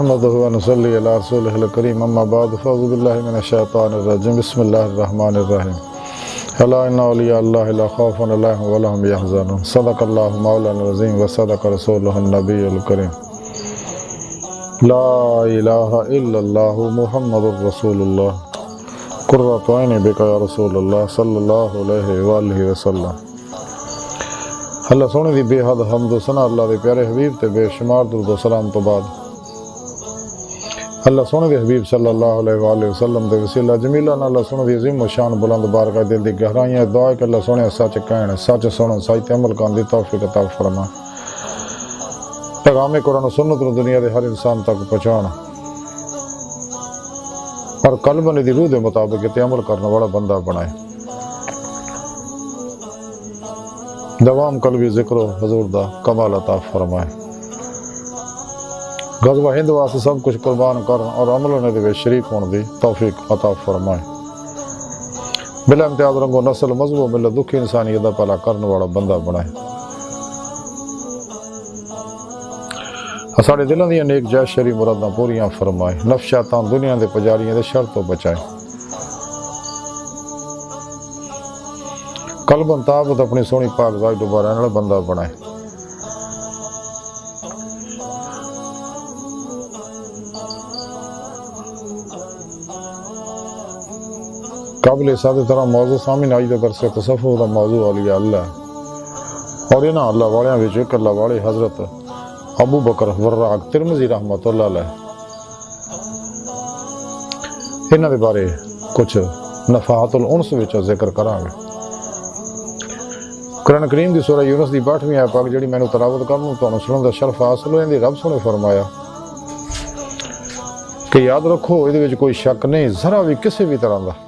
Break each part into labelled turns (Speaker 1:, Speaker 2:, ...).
Speaker 1: محمد ونصلی علی رسولہ الکریم اما بعد فاعوذ باللہ من الشیطان الرجیم بسم اللہ الرحمن الرحیم الا ان اولیاء اللہ لا خوف علیہم ولا هم یحزنون صدق اللہ مولانا العظیم وصدق رسولہ النبی الکریم لا الہ الا اللہ محمد رسول اللہ قرۃ عین بک یا رسول اللہ صلی اللہ علیہ وآلہ وسلم۔ اللہ سونے دی بے حد حمد و ثنا اللہ دے پیارے حبیب تے بے شمار درود و سلام تو بعد اللہ سونے دے حبیب صلی اللہ علیہ وآلہ وسلم دے وسیلہ جمیلہ اللہ سونے دی عظیم و شان بلند بارگاہ دل دی گہرائیاں دعا ہے کہ اللہ سونے سچ کہن سچ سنن سچ عمل کرن دی توفیق عطا فرما، پیغام قرآن و سنت نو دنیا دے ہر انسان تک پہنچانا اور قلب دی روح دے مطابق تے عمل کرنے والا بندہ بنائے۔ دوام قلبی ذکر و حضور دا کمال عطا فرمائے، غزوہ ہند واسطے سب کچھ قربان کرن اور عمل ہونے دے شریک ہون دی توفیق عطا فرمائے، بلا امتیاز رنگ و نسل مذہب و ملت دکھی انسانیت دا پلا کرنے والا بندہ بنائے۔ ساڑے دلوں دیا نیک جائز شری مراداں پوریاں فرمائے، نفس شیطان دنیا دے پجاریاں دے شر تو بچائے، قلباً طابت اپنی سونی پاک ذات ڈوبا رہنے والا بندہ بنائے۔ قابل سادہ طرح موضوع سامنے آئی دا درس تصوف دا موضوع علیہ اللہ اور انہاں اللہ والیاں وچ ایک اللہ والے حضرت ابوبکر وراق ترمذی رحمتہ اللہ علیہ انہاں دے بارے کچھ نفحات الانس وچ ذکر کراں گے۔ قرآن کریم دی سورہ یونس دی 62ویں آیت پاک جڑی مینوں تلاوت کرنوں تانوں سنن دا شرف حاصل ہوئے دی رب سنے فرمایا کہ یاد رکھو اے دے وچ کوئی شک نہیں ذرا بھی کسی بھی طرح دا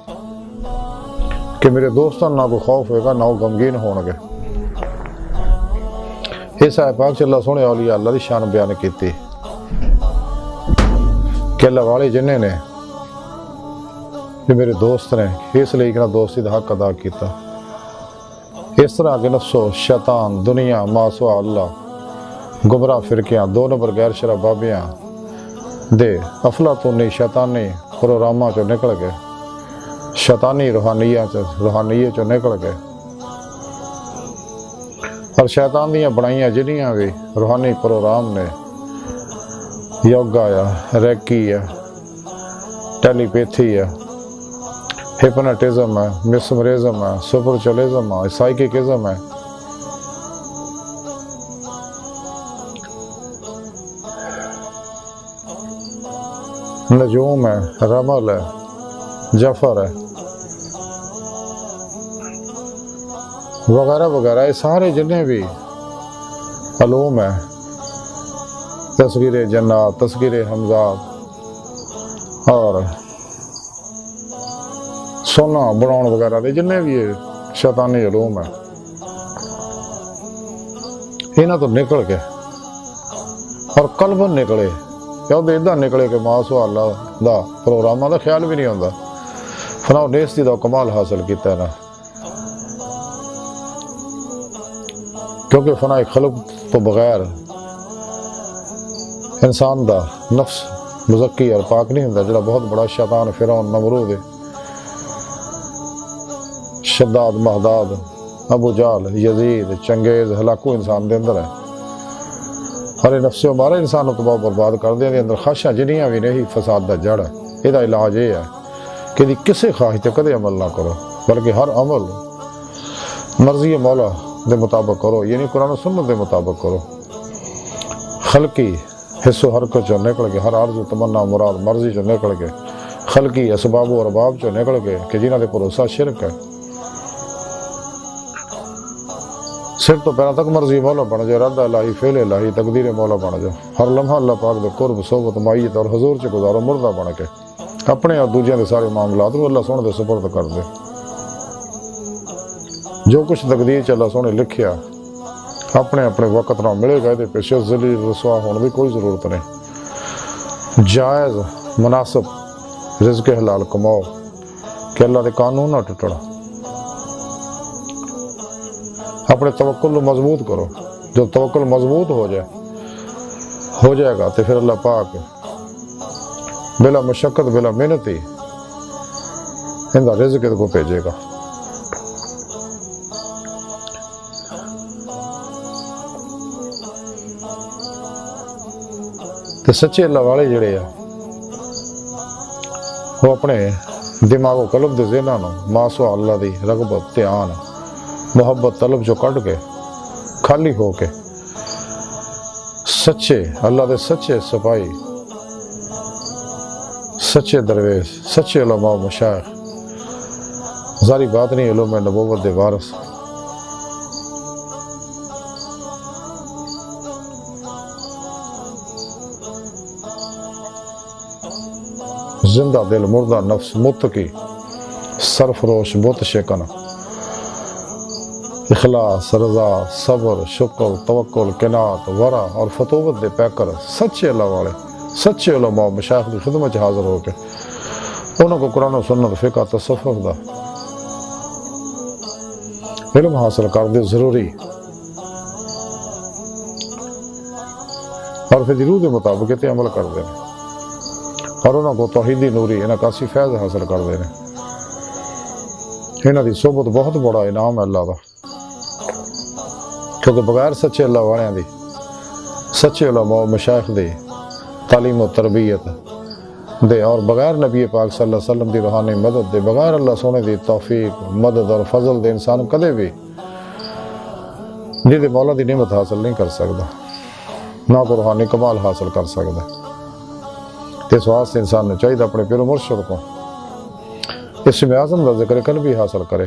Speaker 1: کہ میرے دوستاں نہ کوئی خوف ہوئے گا نہ وہ غمگین ہون گے۔ اس آیت پاک سے اللہ سونے اولیاء اللہ دی شان بیان کیتی کہ اللہ والے جنہیں نے جو میرے دوست نے اس لیے کہ دوستی دا حق ادا کیتا، اس طرح کے نفس و شیطان دنیا ما سوا اللہ گمراہ فرقیاں دو نمبر غیر شرع بابیاں دے افلاطونی شیطانی پروگراماں چو نکل گئے، شیطانی روحانیت چو نکل گئے اور شیطان دیاں بنائیاں جنیاں بھی روحانی پروگرام نے یوگا ہے، ریکی ہے، ٹیلی پیتھی ہے، ہپناٹزم ہے، مسمرزم ہے، سپرچلزم ہے، سائیککزم ہے، نجوم ہے، رمل ہے، جفر ہے وغیرہ وغیرہ، یہ سارے جتنے بھی علوم ہیں، تصغیر جنات، تصغیر حمزات اور سونا بناؤن وغیرہ دے جتنے بھی شیطانی علوم ہیں انہاں تو نکل کے اور قلباً نکلے یا ادھر نکلے کہ ماسو اللہ دا پروگرامہ دا خیال بھی نہیں ہوندا، فنا و نیستی دا کمال حاصل کیتا ہے نا، کیونکہ فنا خلق تو بغیر انسان دا نفس مزکی اور پاک نہیں ہوندا، جڑا بہت بڑا شیطان فرعون نمرود شداد مہداد ابو جہل یزید چنگیز ہلاکو انسان دے اندر ہے اور یہ نفس ہمارے انسان کو تباہ برباد کر دے اندر خواہشاں جنیاں بھی نہیں فساد دا جڑ ہے۔ یہ دا علاج یہ ہے کہ دی کسی خواہش تے کدے عمل نہ کرو بلکہ ہر عمل مرضی مولا دے مطابق کرو، یعنی قرآن و سنت دے مطابق کرو، خلقی حص و حرکت چو نکل کے ہر عرض و تمنا مراد مرضی چو نکل کے خلقی اسباب و ارباب چو نکل کے کہ جنہاں دے بھروسہ شرک ہے، سر تو پہلا تک مرضی مولا بن جائے، رد الہی فعل الہی تقدیر مولا بن جائے، ہر لمحہ اللہ پاک دے قرب صحبت معیت اور حضور چ گزارو مردہ بن کے اپنے اور دوجیاں دے سارے معاملات کو اللہ سونے دے سپرد کر دے، جو کچھ تقدیر چ اللہ سونے لکھیا اپنے اپنے وقت نہ ملے گا، یہ پیچھے ذلیل رسوا ہونے کی کوئی ضرورت نہیں، جائز مناسب رزق حلال کماؤ کہ اللہ دے قانون نہ ٹوٹنا، اپنے توکل مضبوط کرو، جب توکل مضبوط ہو جائے گا تو پھر اللہ پاک بلا مشقت بلا محنت ہی ان کا رزق کو بھیجے گا۔ تو سچے اللہ والے جڑے ہیں وہ اپنے دماغ و قلب دے ذہناں نوں ماسوا اللہ دی رغبت دھیان محبت طلب جو کٹ کے خالی ہو کے سچے اللہ دے سچے سپاہی سچے درویش سچے علماء و مشائخ ظاہری بات نہیں علوم نبوت دے وارث زندہ دل مردہ نفس متقی سرفروش بت شکن اخلاص رضا صبر شکر توکل قناعت ورع اور فتوت دے پیکر سچے اللہ والے سچے علماء مشائخ کی خدمت حاضر ہو کے انہوں کو قرآن و سنت فقہ تصوف دا علم حاصل کر دے ضروری اور پھر روح دے مطابق تے عمل کر دے اور انہوں کو توحیدی نوری انہاں کاسی فیض حاصل کر دے انہاں دی صحبت بہت بڑا انعام ہے اللہ دا، کیونکہ بغیر سچے اللہ والیاں دی سچے علماء و مشائخ دی تعلیم و تربیت دے اور بغیر نبی پاک صلی اللہ علیہ وسلم دی روحانی مدد دے بغیر اللہ سونے دی توفیق مدد اور فضل دے انسان کدے بھی جی مولا دی نعمت حاصل نہیں کر سکتا، نہ کو روحانی کمال حاصل کر سکتا۔ اس واسطے انسان نے چاہیے اپنے پیر و مرشد کو اسم اعظم کا ذکر قلبی حاصل کرے،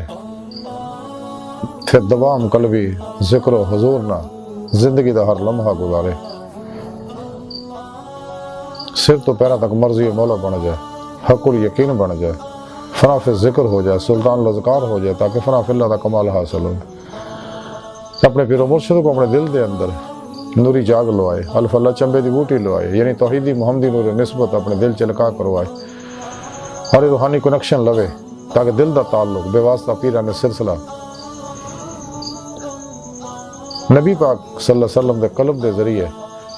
Speaker 1: پھر دوام قلبی ذکر و حضور نہ زندگی دا ہر لمحہ گزارے، سر تو پیروں تک مرضی مولا بن جائے، حق الیقین بن جائے، فنا فی ذکر ہو جائے، سلطان الذکار ہو جائے، تاکہ فنا فی اللہ دا کمال حاصل ہو۔ اپنے پیر و مرشد کو اپنے دل دے اندر نوری جاگ لوائے، الف اللہ چمبے دی بوٹی لوائے، یعنی توحیدی محمدی نور نسبت اپنے دل چلکا کروائے اور روحانی کنیکشن لوے، تاکہ دل دا تعلق بے واسطہ پیران سلسلہ نبی پاک صلی اللہ علیہ وسلم دے قلب دے ذریعے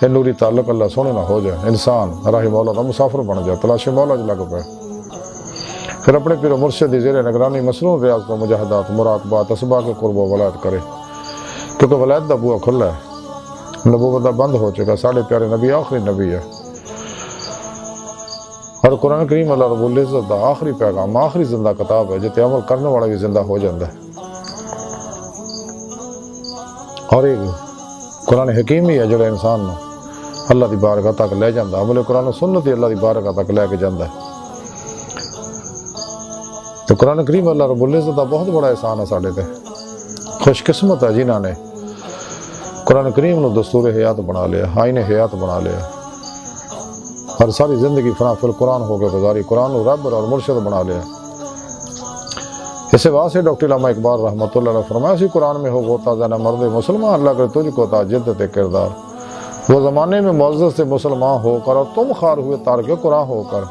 Speaker 1: یہ نوری تعلق اللہ سونے نہ ہو جائے، انسان راہ مولا دا مسافر بن جائے، تلاش مولا جو لگ پائے، پھر اپنے پیر و مرشد دی زیر نگرانی مصنون ریاضت و مجاہدات مراقبات اسباق قرب و ولایت کرے، کیونکہ ولایت دا بوا کھلا ہے، نبوت دا بند ہو چکا، ساڑھے پیارے نبی آخری نبی ہے، اور قرآن کریم اللہ رب العزت دا آخری پیغام آخری زندہ کتاب ہے جتے عمل کرنے والا بھی زندہ ہو جاندہ ہے، اور ایک قرآن حکیم ہی ہے جو انسان نو اللہ دی بارگاہ تک لے جاندہ، عمل قرآن و سنت ہی اللہ دی بارگاہ تک لے کے جاندہ ہے۔ تو قرآن کریم اللہ رب العزت دا بہت بڑا احسان ہے ساڑھے تے، خوش قسمت ہے جنہاں نے قرآن کریم نو دستور حیات بنا لیا، آئین حیات بنا لیا، اور ساری زندگی فنا فی القرآن ہو کے گزاری، قرآن نو رب اور مرشد بنا لیا۔ اسے واسطے ڈاکٹر علامہ اقبال رحمتہ اللہ علیہ فرمایا سی قرآن میں ہو غوطہ زنہ مرد مسلمان، اللہ کر تجھ کو تا جدت کردار، وہ زمانے میں معزز سے مسلمان ہو کر اور تم خار ہوئے تارک قرآن ہو کر۔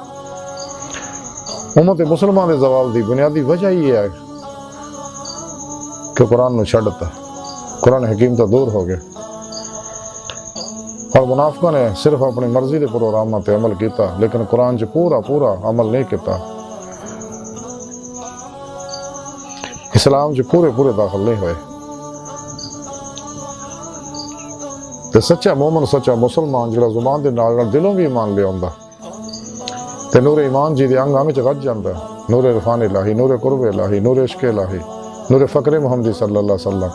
Speaker 1: امت مسلمان دے زوال دی بنیادی وجہ یہ ہے کہ قرآن نو چھڑتا، قرآن حکیم تو دور ہو گئے، اور منافقوں نے صرف اپنی مرضی دے پروگرامات تے عمل کیتا، لیکن قرآن چ پورا عمل نہیں کیتا، اسلام چ پورے داخل نہیں ہوئے۔ تے سچا مومن سچا مسلمان جڑا زبان دے نال دلوں بھی ایمان لے آندا تے نور ایمان جی دے انگ چ گج جاندا، نور عرفان الہی، نور قرب الہی، نور عشق الہی، نور فقر محمدی صلی اللہ علیہ وسلم،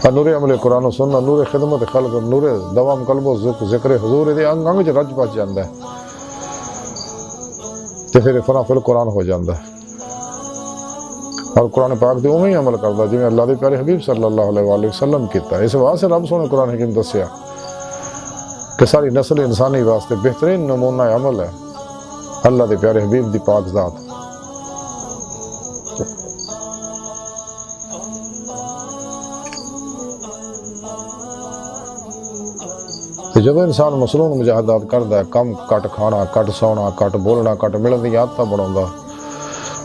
Speaker 1: اور نور عمل قرآن و سنت، نور خدمت خلق، نور دوام قلب و ذکر حضور دے انگ چ گج بچ جاندا ہے، تے پھر فنا فی القرآن ہو جاندا ہے، اور قرآن پاک دے اوویں ہی عمل کردا جویں اللہ دے پیارے حبیب صلی اللہ علیہ وآلہ وسلم کیتا۔ اس واسطے رب سونے قرآن حکیم دسیا کہ ساری نسل انسانی واسطے بہترین نمونہ عمل ہے اللہ دے پیارے حبیب دی پاک ذات۔ جب انسان مصنون مجاہدات کردا ہے، کم کٹ کھانا، کٹ سونا، کٹ بولنا، کٹ ملن دی عادت بناوندا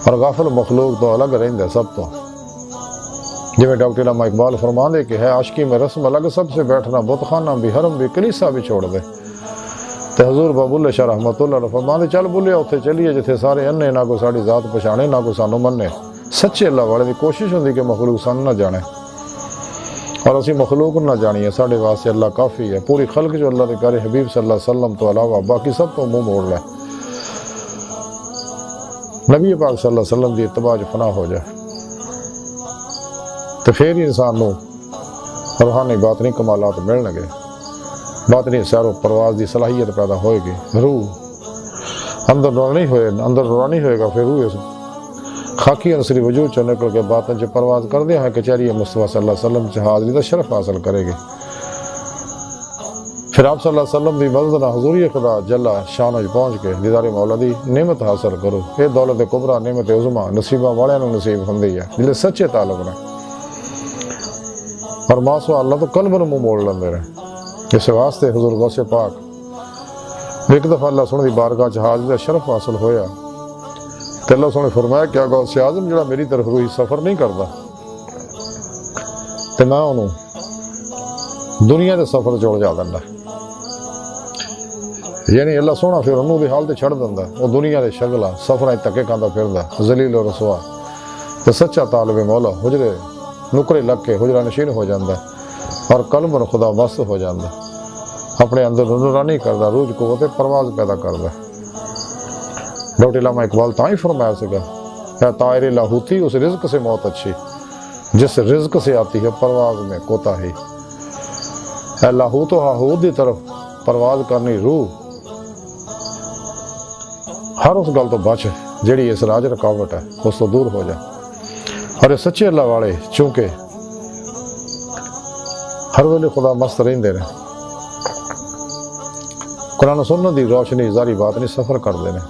Speaker 1: اور غافل مخلوق تو الگ رہندا ہے سب تو، جویں ڈاکٹر علامہ اقبال فرماندے کہ ہے عاشقی میں رسم الگ، سب سے بیٹھنا بت خانہ بھی، حرم بھی، کلیسا بھی چھوڑ دے، تے حضور بابو شاہ رحمتہ اللہ علیہ فرماندے چل بولیا اتنے چلیے جتھے سارے انے، نہ کوئی ساری ذات پچھانے نہ کوئی سانو مننے۔ سچے اللہ والے دی کوشش ہوندی کہ مخلوق سانو نہ جانے اور اسی مخلوق نہ جانیے، ساڈے واسطے اللہ کافی ہے۔ پوری خلق جو اللہ دے پیارے حبیب صلی اللہ علیہ وسلم تو علاوہ باقی سب تو منہ موڑ لے، نبی پاک صلی اللہ علیہ وسلم دی اتباع فنا ہو جائے تو پھر ہی انسان نو روحانی باطنی کمالات ملن گے، باطنی سیر و پرواز دی صلاحیت پیدا ہوئے گی، روح اندر نورانی ہوئے گا، پھر روح اس خاکی عنصری وجود چ نکل کے باطن چ پرواز کردے ہیں کچہری مصطفیٰ صلی اللہ علیہ وسلم چ حاضری دا شرف حاصل کرے گی۔ پھر آپ صلی اللہ علیہ وسلم دی مزدنا حضوری خدا جل شان وچ پہنچ کے دیدار مولا دی نعمت حاصل کرو۔ یہ دولت کبریٰ نعمت عظمیٰ نصیبہ والے نو نصیب ہوندی ہے جلے سچے تعلق نے اور ماسوا اللہ تو قلب نو منہ موڑ لیندے رہے۔ اس واسطے حضور غوث پاک ایک دفعہ اللہ سونے دی بارگاہ چ حاضری دا شرف حاصل ہویا تے اللہ سونے فرمایا کیا غوث اعظم جڑا میری طرف روحی سفر نہیں کردا تے میں انہوں دنیا دے سفر چڑ جا دینا، یعنی اللہ سونا پھر انہوں دی حال تے چھڑ دینا، وہ دنیا دے شغلہ سفراں تکے کھاندا پھردا ذلیل و رسوا تے سچا طالب مولا حجرے نکرے لگ کے حجرہ نشین ہو جاندا اور قلب خدا مست ہو جاندا، اپنے اندر نورانی کردا، روح قوت پرواز پیدا کردا۔ ڈاکٹر علامہ اقبال تاں ہی فرمایا سکا اے طائر لاہوتی اس رزق سے موت اچھی جس رزق سے آتی ہے پرواز میں کوتاہی۔ اے لاہوت و ہاہوت دی طرف پرواز کرنی روح ہر اس گل تو بچ جیڑی اس راج رکاوٹ ہے اس تو دور ہو جائے۔ اور یہ سچے اللہ والے چونکہ ہر ویلے خدا مست رہندے نے، قرآن و سنت دی روشنی ظاہری بات نہیں سفر کردے نے،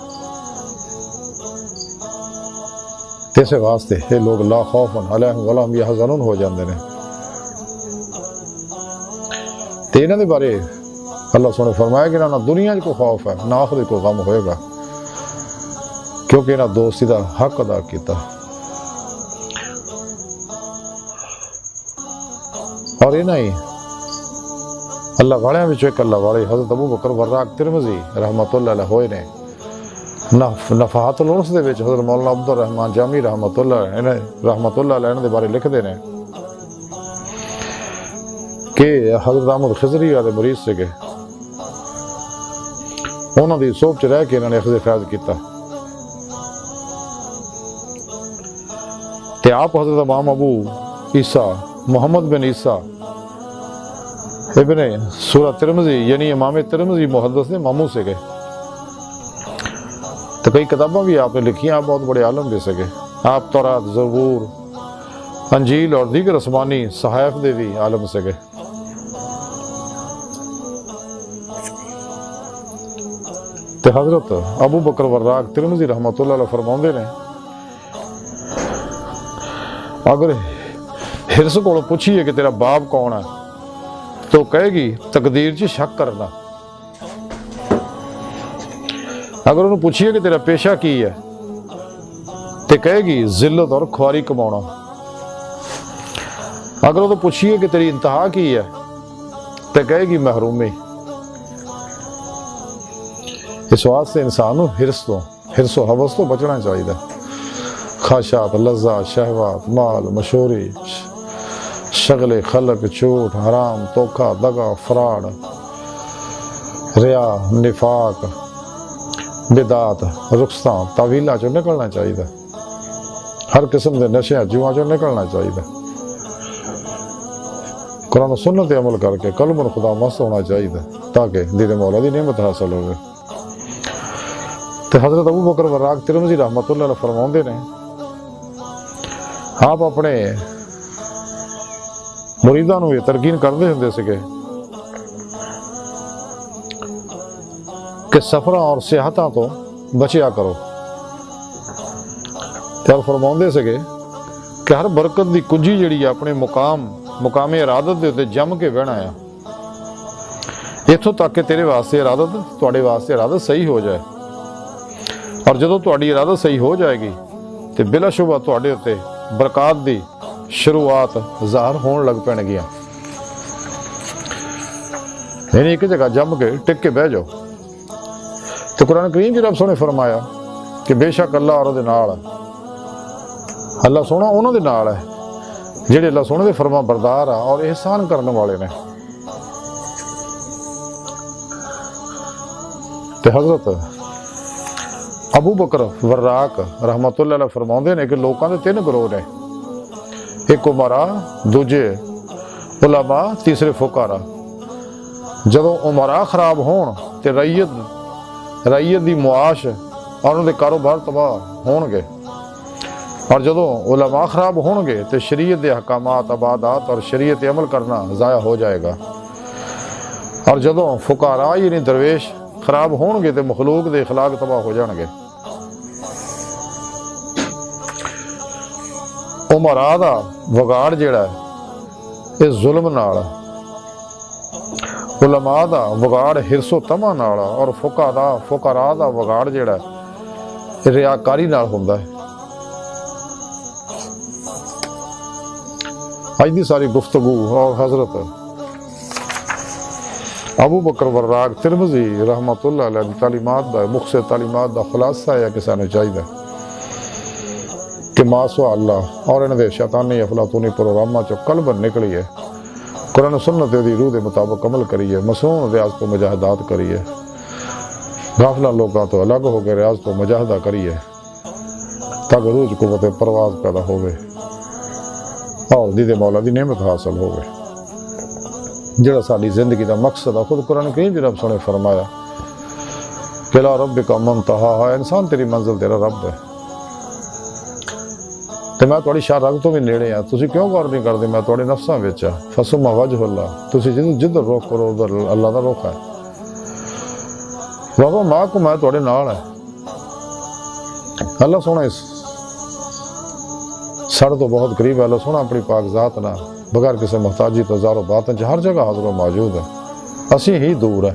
Speaker 1: اسے واسطے یہ لوگ لا خوف علیہم ولا هم یحزنون ہو جاندے نے۔ تے انہاں دے بارے اللہ سبحانہ فرمایا کہ نہ دنیا کو خوف ہے نہ آخرت کو غم ہوئے گا، کیونکہ انہاں دوستی دا حق ادا کیتا۔ اور انہاں ہی اللہ والیاں وچوں ایک اللہ والے حضرت ابوبکر وراق ترمذی رحمتہ اللہ علیہ ہوئے نے۔ نفحات الانس دے وچ حضرت مولانا عبد الرحمن جامی رحمتہ اللہ علیہ دے بارے لکھ دے نے کہ حضرت احمد خضری والے مریض سے گئے، انہوں دی صحبت چ رہ کے انہوں نے اخذ فیض کیتا تے آپ حضرت امام ابو عیسیٰ محمد بن عیسیٰ ابن سورہ ترمذی یعنی امام ترمذی محدث نے ماموں سے گئے، تو کئی کتاباں بھی آپ نے لکھی ہیں، آپ بہت بڑے عالم بھی سکے، آپ تورات زبور انجیل اور دیگر آسمانی صحائف دے بھی عالم سے گئے۔ تو حضرت ابوبکر وراق ترمذی رحمتہ اللہ علیہ فرماندے نے اگر ہرس کو پوچھیے کہ تیرا باپ کون ہے تو کہے گی تقدیر چ شک کرنا، اگر انہوں پوچھیے کہ تیرا پیشہ کی ہے تو کہے گی ذلت اور خواری کمانا، اگر انہوں پوچھیے کہ تیری انتہا کی ہے تو کہے گی محرومی۔ اس واسطے انسان ہرس و حوث تو بچنا چاہیے، خواہشات لذات شہوات مال مشہوری شغل خلق جھوٹ حرام دھوکہ دغا فراڈ ریا نفاق بدعت رخصتاں تعویلاں چوں نکلنا چاہیے، ہر قسم دے نشیاں جواں چوں نکلنا چاہیے، قرآن و سنت عمل کر کے قلب خدا مست ہونا چاہیے تاکہ دید مولا دی نعمت حاصل ہوئے۔ تو حضرت ابوبکر وراق ترمذی رحمتہ اللہ علیہ فرماندے نے آپ اپنے مریداں نوں یہ ترغیب کردے ہوندے سکے کہ سفراں اور سیاحتاں تو بچیا کرو، اور فرماندے سکے کہ ہر برکت دی کنجی جڑی ہے اپنے مقام ارادت دے تے جم کے بہنا ہے، اتوں تک کہ تیرے واسطے ارادت تواڈے واسطے ارادت صحیح ہو جائے، اور جدوں تواڈی ارادت صحیح ہو جائے گی تے بلا شبہ تواڈے تے برکات دی شروعات ظاہر ہون لگ پین گیا۔ یعنی ایک جگہ جم کے ٹک کے بہ جاؤ تو قرآن کریم جی رب سونے فرمایا کہ بے شک اللہ اور دے نال ہے، اللہ سونا انہوں دے نال ہے جڑے اللہ سونے دے فرما بردار آ اور احسان کرنے والے نے۔ تے حضرت ابوبکر وراق رحمتہ اللہ علیہ فرماؤندے نے کہ لوکاں دے 3 گروہ نے، ایک عمرا، دوجے علماء، تیسرے فقراء۔ جدوں عمرا خراب ہون تے رعیت دی معاش اور انہوں دے کاروبار تباہ ہون گے، اور جدوں علماء خراب ہون گے تے شریعت دے احکامات، عبادات اور شریعت عمل کرنا ضائع ہو جائے گا، اور جدوں فقراء یعنی درویش خراب ہون گے تے مخلوق دے اخلاق تباہ ہو جان گے۔ عمرا دا وگاڑ جیڑا ہے اس ظلم نال، علماء دا وگاڑ حرص و طمع نال، اور فقراء دا وگاڑ جیڑا ہے ریاکاری نال ہوندا ہے۔ اج دی ساری گفتگو اور حضرت ابوبکر وراق ترمذی رحمتہ اللہ علیہ تعلیمات دا مختصر تعلیمات دا خلاصہ ہے کہ سانو چاہیے کہ ماسوا اللہ اور انہاں دے شیطانی افلاطونی پروگراماں چوں قلب نکلی ہے، قرآن و سنت دی روح دے مطابق عمل کریے، مصنون ریاض تو مجاہدات کریے، غافلہ لوگاں تو الگ ہو کے ریاض تو مجاہدہ کریے تاکہ روح قوت پرواز پیدا ہوئے اور دید مولا دی نعمت حاصل ہوئے۔ جڑا ساری زندگی دا مقصد ہے، خود قرآن کریم بھی رب سنے فرمایا کہ لا ربک منتہا، انسان تیری منزل تیرا رب ہے، تے میں تھوڑی شاہ رگ تو بھی نیڑے ہاں، تسی کیوں غور نہیں کردے میں تھوڑے نفساں وچ ہاں، فسما وجہ اللہ، تسی جدھر رخ کرو ادھر اللہ دا رخ ہے، بابا ماں کو میں تھوڑے نال ہے۔ اللہ سونا اس سڑ تو بہت قریب ہے، اللہ سونا اپنی پاک ذات نہ بغیر کسی محتاجی تو زار و باطن ہر جگہ حاضر و موجود ہے، اسی ہی دور ہے۔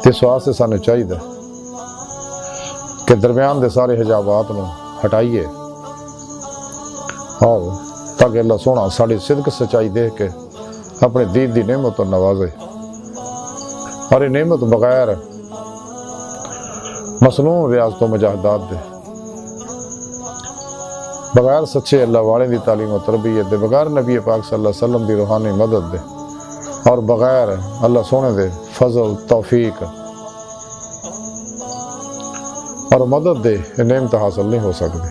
Speaker 1: اس واسطے سانو چاہیے کہ درمیان دے سارے حجابات نو ہٹائیے، اور تاکہ اللہ سونا ساری صدق سچائی دیکھ کے اپنے دین دی نعمت اور نوازے، اور یہ نعمت بغیر مصنون ریاضت و مجاہدات دے، بغیر سچے اللہ والے دی تعلیم و تربیت دے، بغیر نبی پاک صلی اللہ علیہ وسلم دی روحانی مدد دے، اور بغیر اللہ سونے دے فضل، توفیق اور مدد دے نعمت حاصل نہیں ہو سکتے۔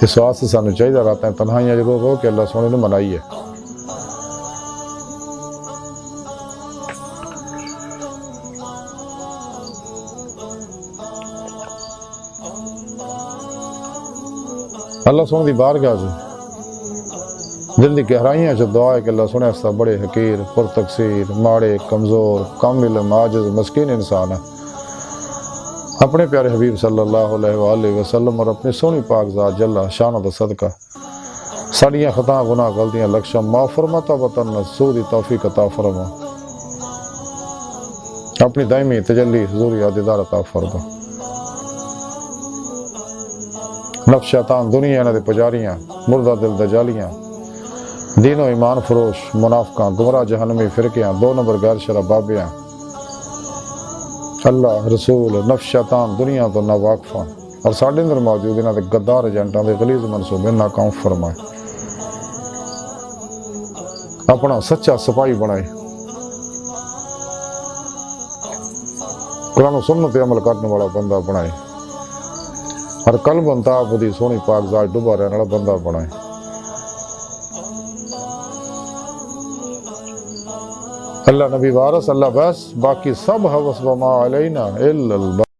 Speaker 1: اس واسطے سانو چاہیے راتیں تنہائیاں جدوں رو کہ اللہ سونے نے منائی ہے۔ اللہ سونے دی بارگاہ دل دی گہرائیاں چ دعا ہے کہ اللہ سونے اس بڑے حقیر، پر تقصیر، ماڑے، کمزور، کم علم، عاجز، مسکین انسان ہے، اپنے پیارے حبیب صلی اللہ علیہ وآلہ وسلم اور اپنی سونی پاک ذات جل شانہ دا صدقہ ساڑیاں خطاں گناہ غلطیاں لکشم معاف فرما توبۃ نصوح دی توفیق عطا فرما، اپنی دائمی تجلی حضور دیدار عطا فرما۔ نفس شیطان دنیا انہاں دے پجاریاں، مردہ دل دجالیاں، دین و ایمان فروش منافقاں، گمراہ جہنمی فرقیاں، 2 نمبر غیر شرع بابیاں، اللہ رسول نفس شیطان دنیا تو ناواقفاں اور ساڈے اندر موجود انہاں دے غدار ایجنٹاں دے غلیظ منصوبے ناکام فرمائے، اپنا سچا سپاہی بنائے، قرآن و سنت عمل کرنے والا بندہ بنائے، ہر قلب انتاب دی سونی پاک ذات ڈوبا رہنے والا بندہ بنائے۔ اللہ نبی وارث، اللہ بس، باقی سب حوث وما علینا الا الباقی۔